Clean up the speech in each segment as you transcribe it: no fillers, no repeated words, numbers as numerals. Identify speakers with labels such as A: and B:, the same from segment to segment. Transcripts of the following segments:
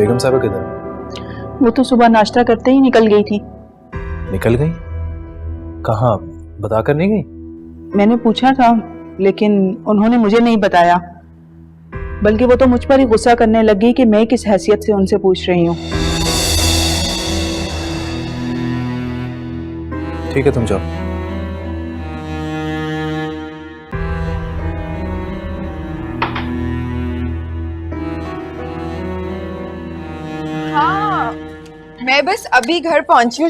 A: बेगम साहबा किधर?
B: वो तो सुबह नाश्ता करते ही निकल गई थी।
A: निकल गई? कहाँ, बताकर नहीं गई?
B: मैंने पूछा था लेकिन उन्होंने मुझे नहीं बताया, बल्कि वो तो मुझ पर ही गुस्सा करने लग गई कि मैं किस हैसियत से उनसे पूछ रही हूँ।
A: ठीक है, तुम जाओ।
C: हाँ, मैं बस अभी घर पहुंची हूँ।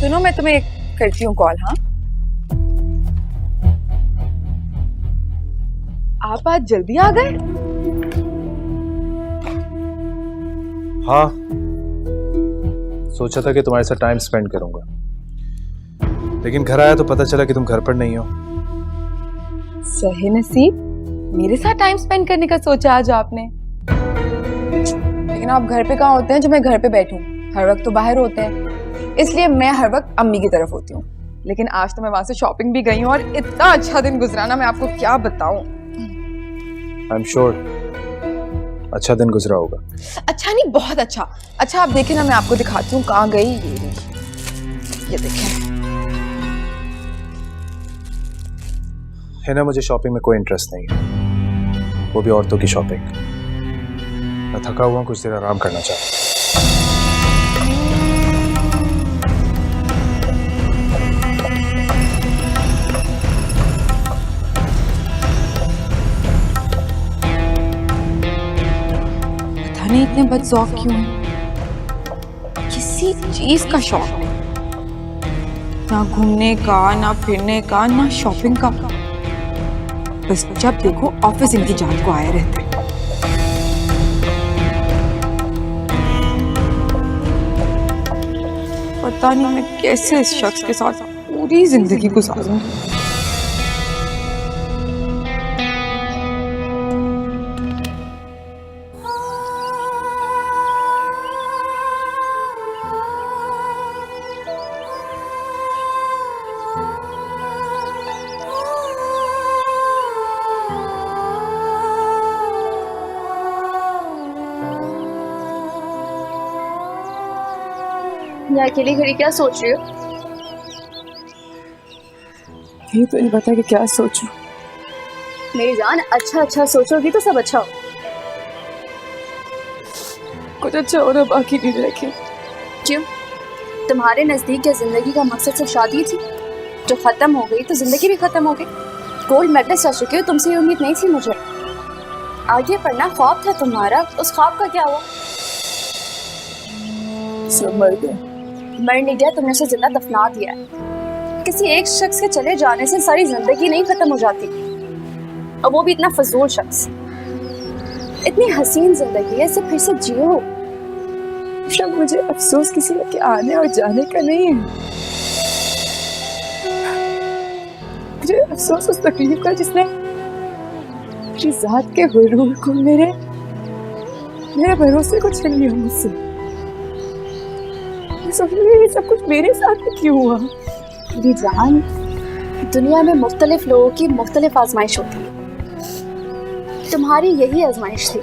C: सुनो, मैं तुम्हें करती हूँ कॉल। हाँ, आप आज जल्दी आ गए?
A: हाँ, सोचा था कि तुम्हारे साथ टाइम स्पेंड करूंगा, लेकिन घर आया तो पता चला कि तुम घर पर नहीं हो।
C: सही नसीब, मेरे साथ टाइम स्पेंड करने का सोचा आज आपने। लेकिन आप घर पे कहाँ होते हैं जो मैं घर पे बैठूं? हर वक्त तो बाहर होते हैं, इसलिए मैं हर वक्त अम्मी की तरफ होती हूँ। लेकिन आज तो मैं वहां से शॉपिंग भी गई हूँ और इतना अच्छा दिन गुजरा ना, मैं आपको क्या बताऊं।
A: आई एम श्योर अच्छा दिन गुजरा होगा।
C: अच्छा नहीं, बहुत अच्छा। अच्छा आप देखें ना, मैं आपको दिखाती हूँ कहाँ गई। ये देखें।
A: है ना, मुझे शॉपिंग में कोई इंटरेस्ट नहीं है, वो भी औरतों की शॉपिंग। मैं थका हुआ, कुछ देर आराम करना चाहता हूँ।
C: पता नहीं इतने बदशौक क्यों हैं, किसी चीज का शौक नहीं, ना घूमने का, ना फिरने का, ना शॉपिंग का। बस जब देखो ऑफिस इनकी जान को आए रहते हैं। पता नहीं मैं कैसे इस शख्स के साथ पूरी जिंदगी गुजारूंगी।
D: यहाँ अकेली खड़ी क्या सोच रही हो?
C: ये तो नहीं पता कि क्या सोचूं।
D: मेरी जान, अच्छा अच्छा सोचोगी तो सब अच्छा हो।
C: कुछ अच्छा हो रहा, बाकी नहीं रखे।
D: क्यों? तुम्हारे नजदीक क्या जिंदगी का मकसद सिर्फ शादी थी जो खत्म हो गई, तो जिंदगी भी खत्म हो गई। गोल्ड मेडलिस्ट आ चुके हो, तुमसे ये उम्मीद नहीं थी मुझे। आगे पढ़ना ख्वाब था तुम्हारा, उस ख्वाब का क्या हुआ?
C: सब मर गए।
D: मर नहीं गया, तुमने उसे जिंदा दफना दिया है। किसी एक शख्स के चले जाने से सारी जिंदगी नहीं खत्म हो जाती, और वो भी इतना फजूल शख्स। इतनी हसीन जिंदगी है, इसे फिर से जियो।
C: जब मुझे अफसोस किसी के आने और जाने का नहीं है, मुझे अफसोस उस तकलीफ का जिसने मेरी जात के गुरूर को, मेरे भरोसे को छीन लिया मुझसे। मैं सोच रही हूँ ये सब कुछ मेरे साथ में क्यों हुआ?
D: मेरी जान, दुनिया में मुख्तलिफ लोगों की मुख्तलिफ आजमाइश होती है। तुम्हारी यही आजमाइश थी,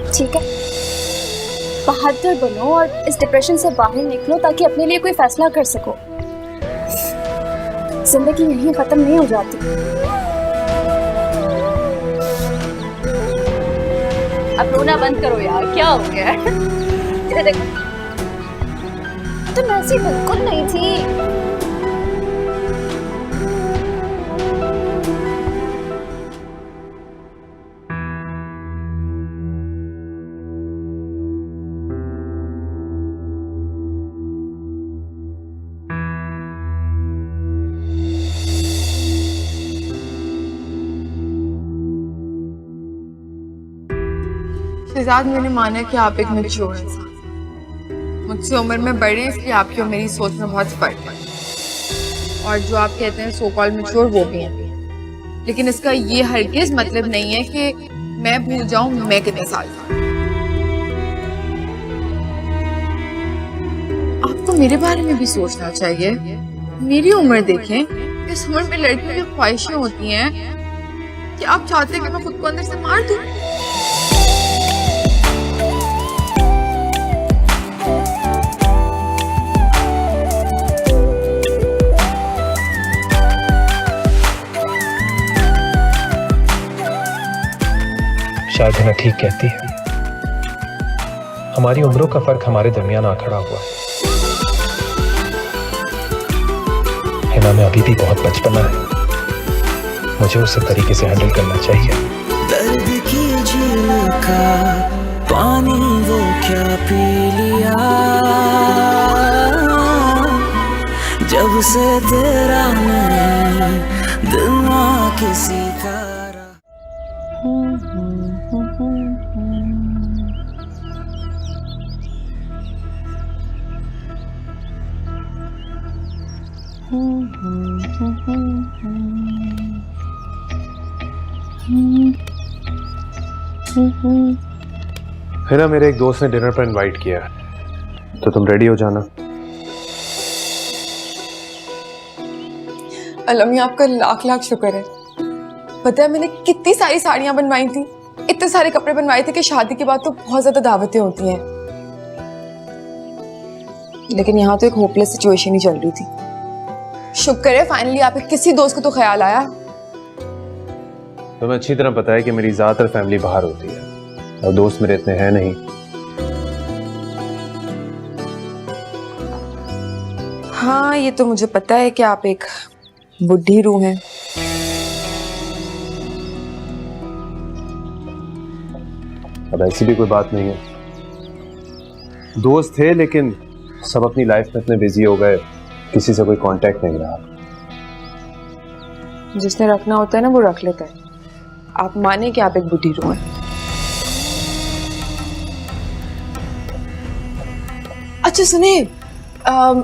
D: ठीक है? बहादुर बनो और इस डिप्रेशन से बाहर निकलो ताकि अपने लिए कोई फैसला कर सको। जिंदगी यहीं खत्म नहीं हो जाती। अब रोना बंद करो यार, क्या हो गया है? इधर देखो, तुम ऐसी बिल्कुल नहीं थी।
C: शहजाद, मैंने माना कि आप एक मैच्योर इंसान, मुझसे उम्र में बड़े हैं, इसलिए आपकी और मेरी सोच में बहुत फर्क है। और जो आप कहते हैं सो कॉल्ड मैच्योर, वो भी हैं। लेकिन इसका ये हरगिज मतलब नहीं है कि मैं भूल जाऊं मैं कितने साल का। आपको मेरे बारे में भी सोचना चाहिए। मेरी उम्र देखें, इस उम्र में लड़कियों की ख्वाहिशें होती हैं कि आप चाहते हैं कि मैं खुद को अंदर से मार दूं।
A: शायद हिना ठीक कहती है, हमारी उम्रों का फर्क हमारे दरमियान आ खड़ा हुआ है। हिना में अभी भी बहुत बचपना है, मुझे उसे तरीके से हैंडल करना चाहिए।
E: दर्द की झील का पानी वो क्या पी लिया, जब से तेरा मैं दिल ना किसी का
A: हिना, मेरे एक दोस्त ने डिनर पर इनवाइट किया है, तो तुम रेडी हो जाना।
C: अलमी, आपका लाख लाख शुक्र है। पता है मैंने कितनी सारी साड़ियां बनवाई थी, इतने सारे कपड़े बनवाए थे कि शादी के बाद तो बहुत ज्यादा दावतें होती हैं, लेकिन यहाँ तो एक होपलेस सिचुएशन ही चल रही थी। शुक्र है फाइनली आपके किसी दोस्त को तो ख्याल आया।
A: तुम्हें अच्छी तरह पता है कि मेरी ज्यादातर फैमिली बाहर होती है और दोस्त मेरे इतने हैं नहीं।
C: हाँ, ये तो मुझे पता है कि आप एक बुढ़ी रूह हैं।
A: अब ऐसी भी कोई बात नहीं है, दोस्त थे लेकिन सब अपनी लाइफ में इतने बिजी हो गए, किसी से कोई कांटेक्ट नहीं रहा।
C: जिसने रखना होता है ना वो रख लेता है। आप माने कि आप एक बुढ़ी रूह हैं। अच्छा सुने,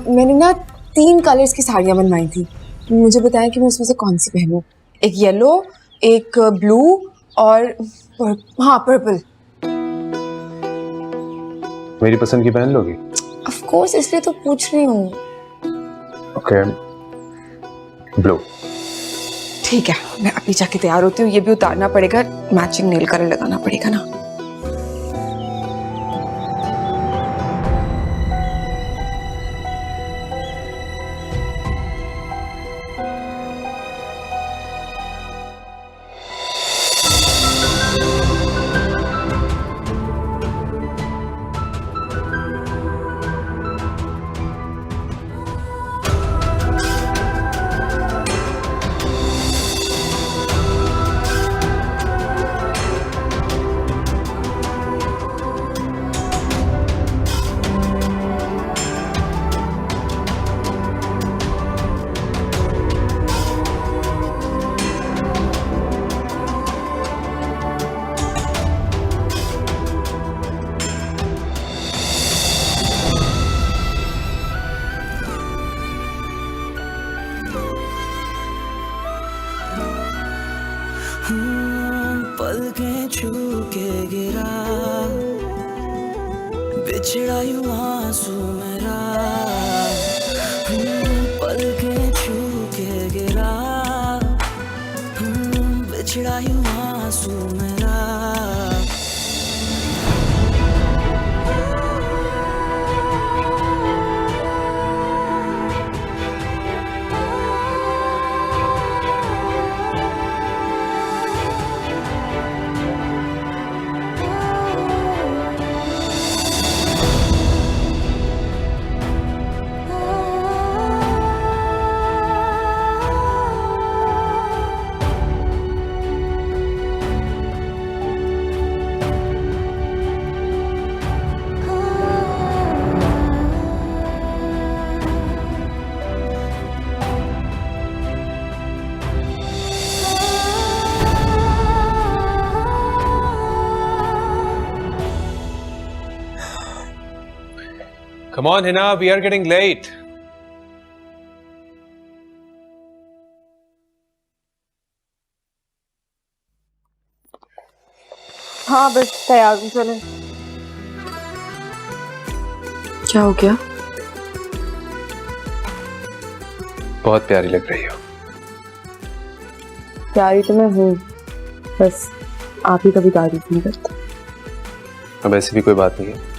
C: मैंने ना 3 कलर्स की साड़ियां बनवाई थी, मुझे बताएं कि मैं उसमें से कौन सी पहनूं। एक येलो, एक ब्लू और हाँ पर्पल।
A: मेरी पसंद की पहन लोगी?
C: ऑफ कोर्स, इसलिए तो पूछ रही हूँ।
A: Okay, blue.
C: ठीक है, मैं अभी जाके तैयार होती हूँ। ये भी उतारना पड़ेगा, मैचिंग नेल कलर लगाना पड़ेगा ना।
E: पलकें छू के गिरा, बिछड़ा यूं आंसू मेरा। पलकें छू के गिरा, बिछड़ा यूं आंसू मेरा।
A: Come on, Hina, we are getting late.
C: हाँ बस तैयार हूँ, चलें। क्या हो गया?
A: बहुत प्यारी लग रही हो।
C: प्यारी तो मैं हूँ, बस आप ही कभी तारीफ नहीं करते।
A: अब ऐसी भी कोई बात नहीं है।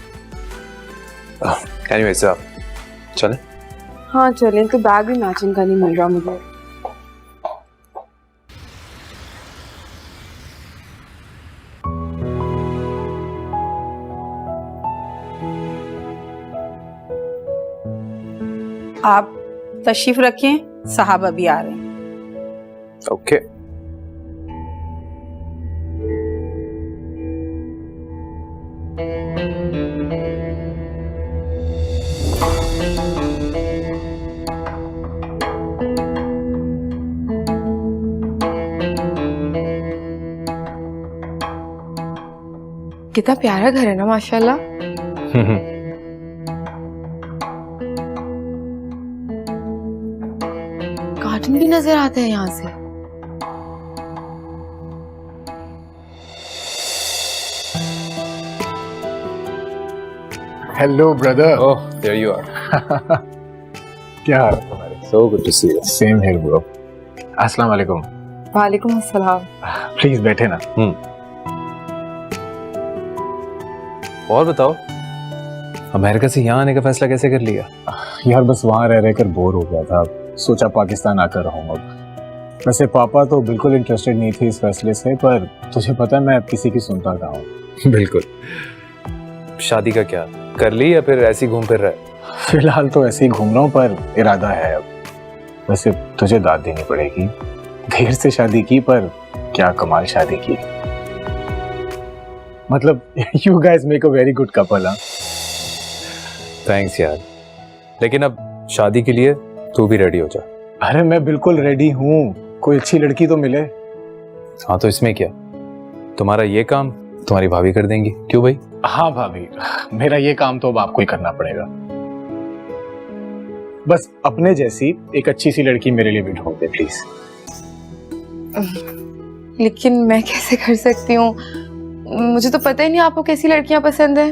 A: एनीवे आप चलें?
C: हाँ चलें, तो बैग भी मैचिंग का नहीं मिल रहा मुझे।
B: आप तशरीफ रखें, साहब अभी आ रहे हैं।
A: ओके।
C: कितना प्यारा घर है ना माशाल्लाह। गार्डन भी नजर आता है यहाँ से।
F: Hello brother.
A: Oh, there you are.
F: क्या हाल है तुम्हारे?
A: So good to see you.
F: Same here bro. अस्सलाम वालेकुम।
C: वालेकुम अस्सलाम।
F: प्लीज बैठे ना।
A: और बताओ, अमेरिका से यहाँ आने का फैसला कैसे कर लिया?
F: यार बस वहाँ रह रहकर बोर हो गया था, सोचा पाकिस्तान आकर रहूँ अब। वैसे पापा तो बिल्कुल इंटरेस्टेड नहीं थे इस फैसले से, पर तुझे पता है मैं अब किसी की सुनता रहा हूँ।
A: बिल्कुल। शादी का क्या कर ली या फिर ऐसे ही घूम फिर रहा है?
F: फिलहाल तो ऐसे ही घूम रहा हूँ, पर इरादा है अब। वैसे तुझे दाद देनी पड़ेगी, देर से शादी की पर क्या कमाल शादी की। मतलब you guys make a very good couple. हाँ
A: थैंक्स यार, लेकिन अब शादी के लिए तू भी रेडी हो जा।
F: अरे मैं बिल्कुल रेडी हूँ, कोई अच्छी लड़की तो मिले।
A: हाँ तो इसमें क्या, तुम्हारा ये काम तुम्हारी भाभी कर देंगी। क्यों भाई?
F: हाँ भाभी, मेरा ये काम तो अब आपको ही करना पड़ेगा। बस अपने जैसी एक अच्छी सी लड़की मेरे लिए भी ढूंढ दे प्लीज।
C: लेकिन मैं कैसे कर सकती हूँ, मुझे तो पता ही नहीं आपको कैसी लड़कियां पसंद है।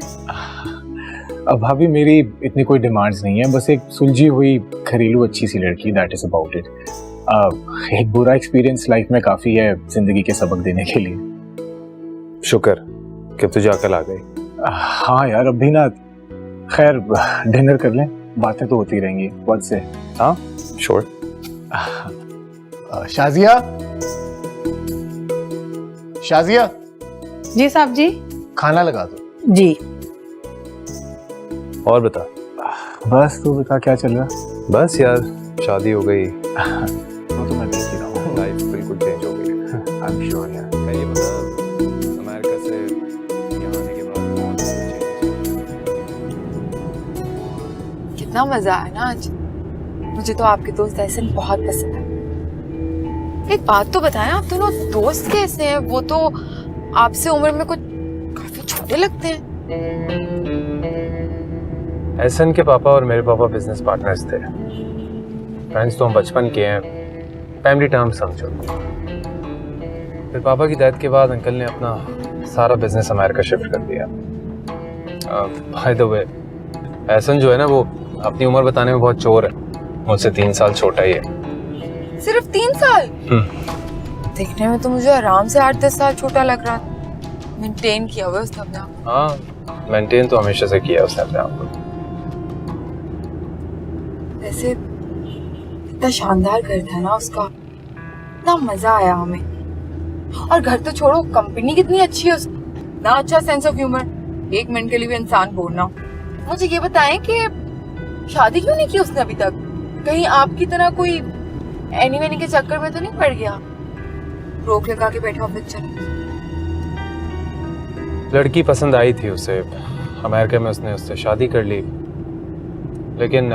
F: अब भाभी मेरी इतनी कोई डिमांड्स नहीं है, बस एक सुलझी हुई घरेलू अच्छी सी लड़की, दैट इज अबाउट इट। एक बुरा एक्सपीरियंस लाइफ में काफी है जिंदगी के सबक देने के लिए।
A: शुक्र कि तुझे अकल आ गई।
F: हाँ यार, अब भी ना, खैर डिनर कर लें, बातें तो होती रहेंगी वक्त से।
A: हाँ श्योर।
F: शाजिया, शाजिया
B: जी साहब जी।
F: खाना लगा दो।
B: जी।
A: और बता।
F: बस तू बता क्या चल रहा?
A: बस यार, शादी हो गई,
F: वो तो मैं देख ही रहा हूँ,
A: लाइफ बिल्कुल चेंज हो गई।
F: आई एम श्योर यार।
A: क्या ये बता, अमेरिका से यहाँ आने के बाद कौन सा चेंज?
C: कितना मजा आया ना आज। मुझे तो आपके दोस्त एहसन बहुत पसंद है। एक बात तो बताएं, आप दोनों दोस्त कैसे हैं? वो तो आपसे उम्र में कुछ काफी छोटे लगते हैं।
A: एहसन के पापा और मेरे पापा बिजनेस पार्टनर्स थे। फ्रेंड्स तो हम बचपन के हैं, फैमिली टर्म समझो। फिर पापा की डेथ के बाद अंकल ने अपना सारा बिजनेस अमेरिका शिफ्ट कर दिया। बाय द वे, एहसन जो है ना, वो अपनी उम्र बताने में बहुत चोर है, मुझसे 3 साल छोटा ही है।
C: सिर्फ 3 साल? देखने में तो मुझे आराम से 8-10 साल छोटा लग रहा था। मेंटेन किया हुआ उसने अपने आप।
A: हाँ, मेंटेन तो हमेशा से किया उसने अपने आप को।
C: वैसे इतना शानदार घर था ना उसका, इतना मजा आया हमें। और घर तो छोड़ो, कंपनी कितनी अच्छी है उसकी, ना अच्छा सेंस ऑफ ह्यूमर, 1 मिनट के लिए भी इंसान बोर ना हो। मुझे ये बताएं कि शादी क्यों नहीं की उसने अभी तक? कहीं आपकी तरह कोई एनी वेनी के चक्कर में तो नहीं पड़ गया? रोक लगा के बैठा फिर चलो।
A: लड़की पसंद आई थी उसे, अमेरिका में उसने उससे शादी कर ली, लेकिन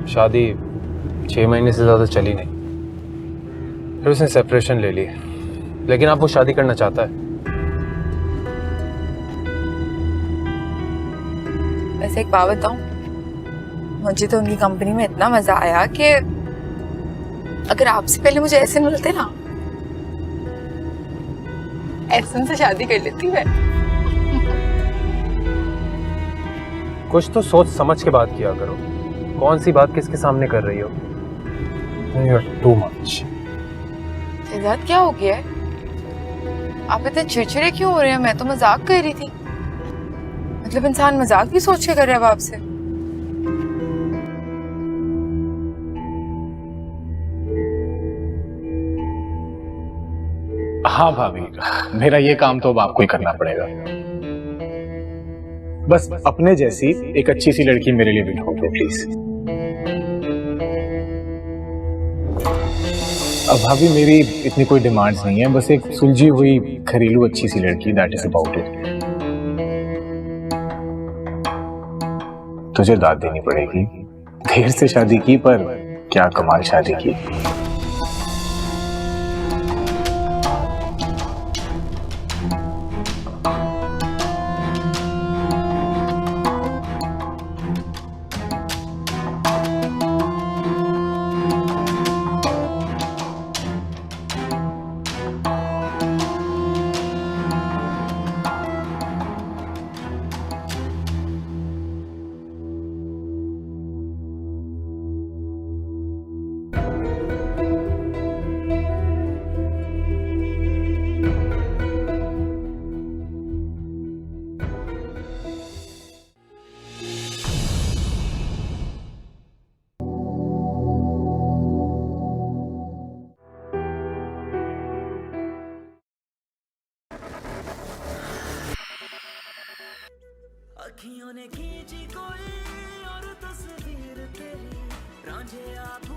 A: शादी 6 महीने से ज़्यादा चली नहीं। फिर उसने सेपरेशन ले ली, लेकिन अब वो शादी करना चाहता है।
C: वैसे एक बात बताऊं, मुझे तो उनकी कंपनी में इतना मजा आया कि अगर आपसे पहले मुझे ऐसे मिलते ना, ऐसे से शादी कर लेती मैं।
A: कुछ तो सोच समझ के बात किया करो, कौन सी बात किसके सामने कर रही हो? Too much.
C: शहजाद क्या हो गया है? आप इतने चिड़चिड़े क्यों हो रहे हैं? मैं तो मजाक कर रही थी। मतलब इंसान मजाक भी सोच के कर रहा है अब आपसे।
F: हाँ भाभी, मेरा ये काम तो अब आपको ही करना पड़ेगा। बस अपने जैसी एक अच्छी सी लड़की मेरे लिए भी ढूंढ दो प्लीज। अब भाभी मेरी इतनी कोई डिमांड्स नहीं है, बस एक सुलझी हुई घरेलू अच्छी सी लड़की, दैट इज अबाउट इट। तुझे दाद देनी पड़ेगी, देर से शादी की पर क्या कमाल शादी की।
E: अखियों ने खींची कोई और तस्वीर तेरी, रांझे आप